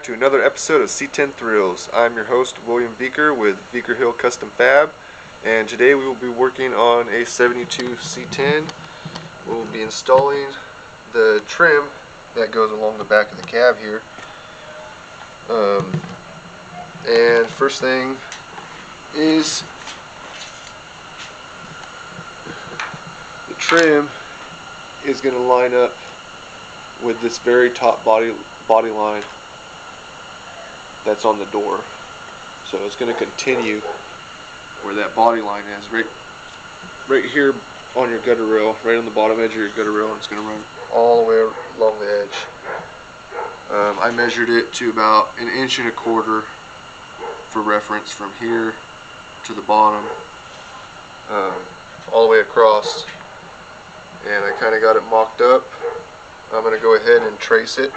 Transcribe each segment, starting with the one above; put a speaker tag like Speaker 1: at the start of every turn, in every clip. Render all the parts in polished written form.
Speaker 1: to another episode of C10 Thrills. I'm your host, William Beaker with Beaker Hill Custom Fab, and today we will be working on a 72 C10. We'll be installing the trim that goes along the back of the cab here. And first thing is the trim is going to line up with this very top body line that's on the door. So it's going to continue where that body line is, right here on your gutter rail, right on the bottom edge of your gutter rail, and it's going to run all the way along the edge. I measured it to about 1.25 inches for reference from here to the bottom, all the way across, and I kind of got it mocked up. I'm going to go ahead and trace it,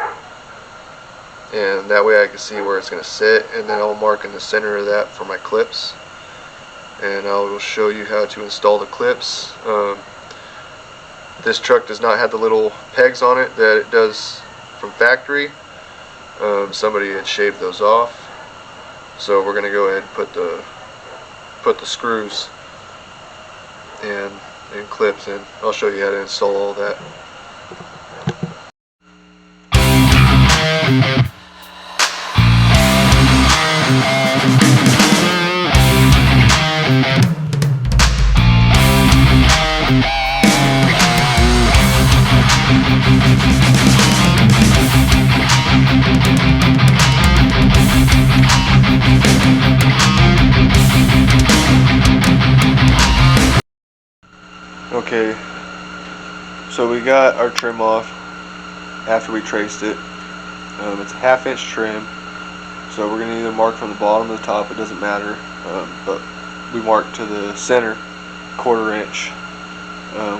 Speaker 1: and that way I can see where it's going to sit, and then I'll mark in the center of that for my clips, and I will show you how to install the clips. This truck does not have the little pegs on it that it does from factory. Somebody had shaved those off, so we're going to go ahead and put the screws and clips in. I'll show you how to install all that. Okay, so we got our trim off after we traced it. It's a 1/2 inch trim, so we're going to either mark from the bottom to the top, it doesn't matter, but we marked to the center 1/4 inch.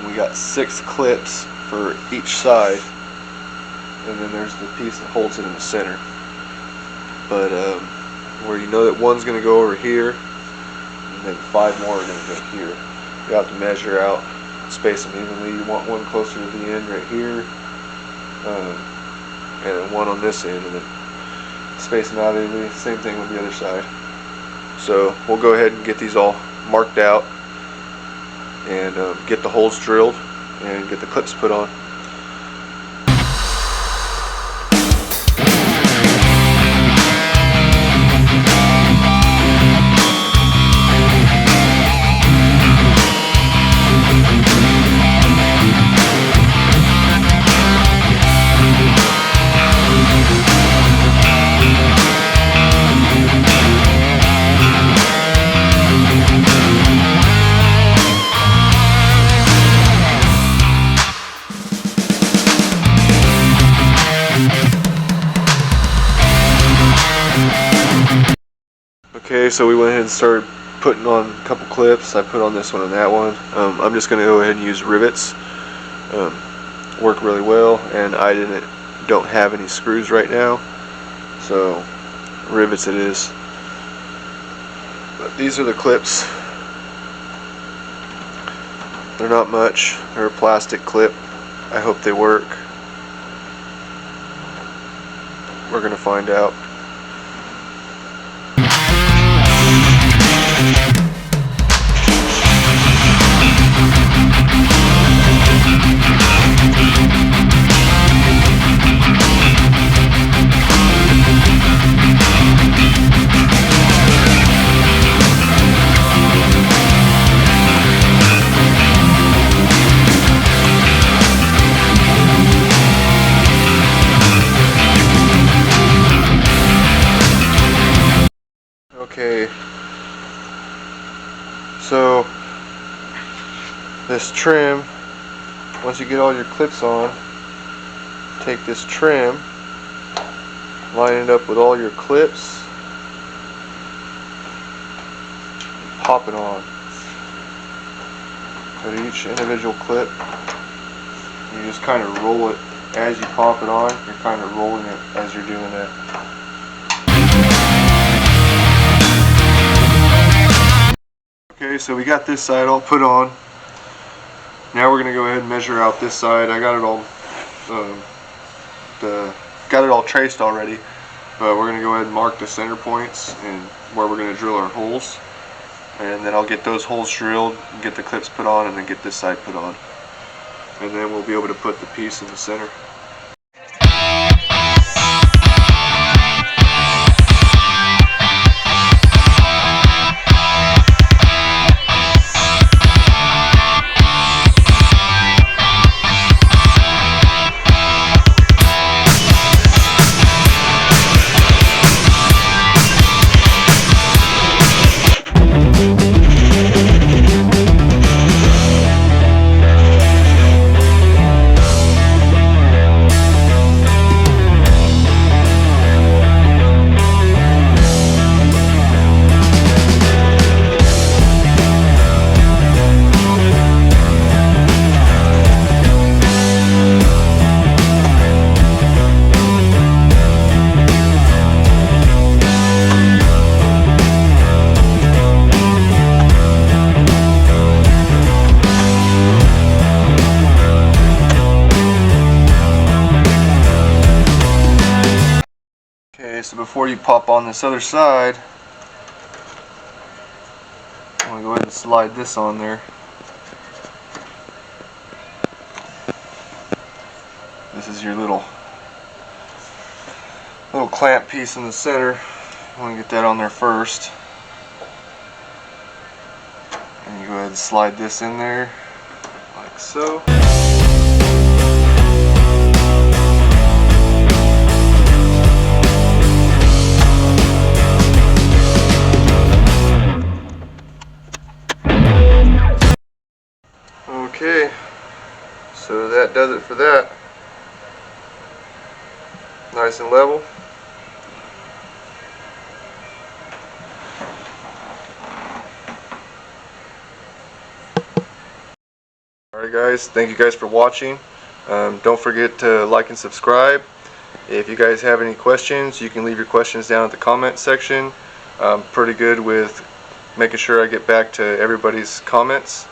Speaker 1: We got 6 clips for each side, and then there's the piece that holds it in the center. But where you know that one's going to go over here, and then 5 more are going to go here. You have to measure out, space them evenly. You want one closer to the end right here, and then one on this end, and then space them out evenly. Same thing with the other side. So we'll go ahead and get these all marked out, and get the holes drilled, and get the clips put on. Okay, so we went ahead and started putting on a couple clips. I put on this one and that one. I'm just going to go ahead and use rivets. Work really well, and I don't have any screws right now, so rivets it is. But these are the clips. They're not much. They're a plastic clip. I hope they work. We're going to find out. Okay, so this trim, once you get all your clips on, take this trim, line it up with all your clips, and pop it on. Put each individual clip, you just kind of roll it as you pop it on. You're kind of rolling it as you're doing it. Okay, so we got this side all put on. Now we're gonna go ahead and measure out this side. I got it all traced already, but we're going to go ahead and mark the center points and where we're going to drill our holes, and then I'll get those holes drilled, get the clips put on, and then get this side put on, and then we'll be able to put the piece in the center. Okay, so before you pop on this other side, I'm going to go ahead and slide this on there. This is your little clamp piece in the center. I'm going to get that on there first. And you go ahead and slide this in there, like so. Okay, so that does it for that. Nice and level. Alright guys, thank you guys for watching. Don't forget to like and subscribe. If you guys have any questions, you can leave your questions down at the comment section. I'm pretty good with making sure I get back to everybody's comments.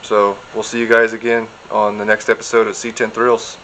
Speaker 1: So we'll see you guys again on the next episode of C10 Thrills.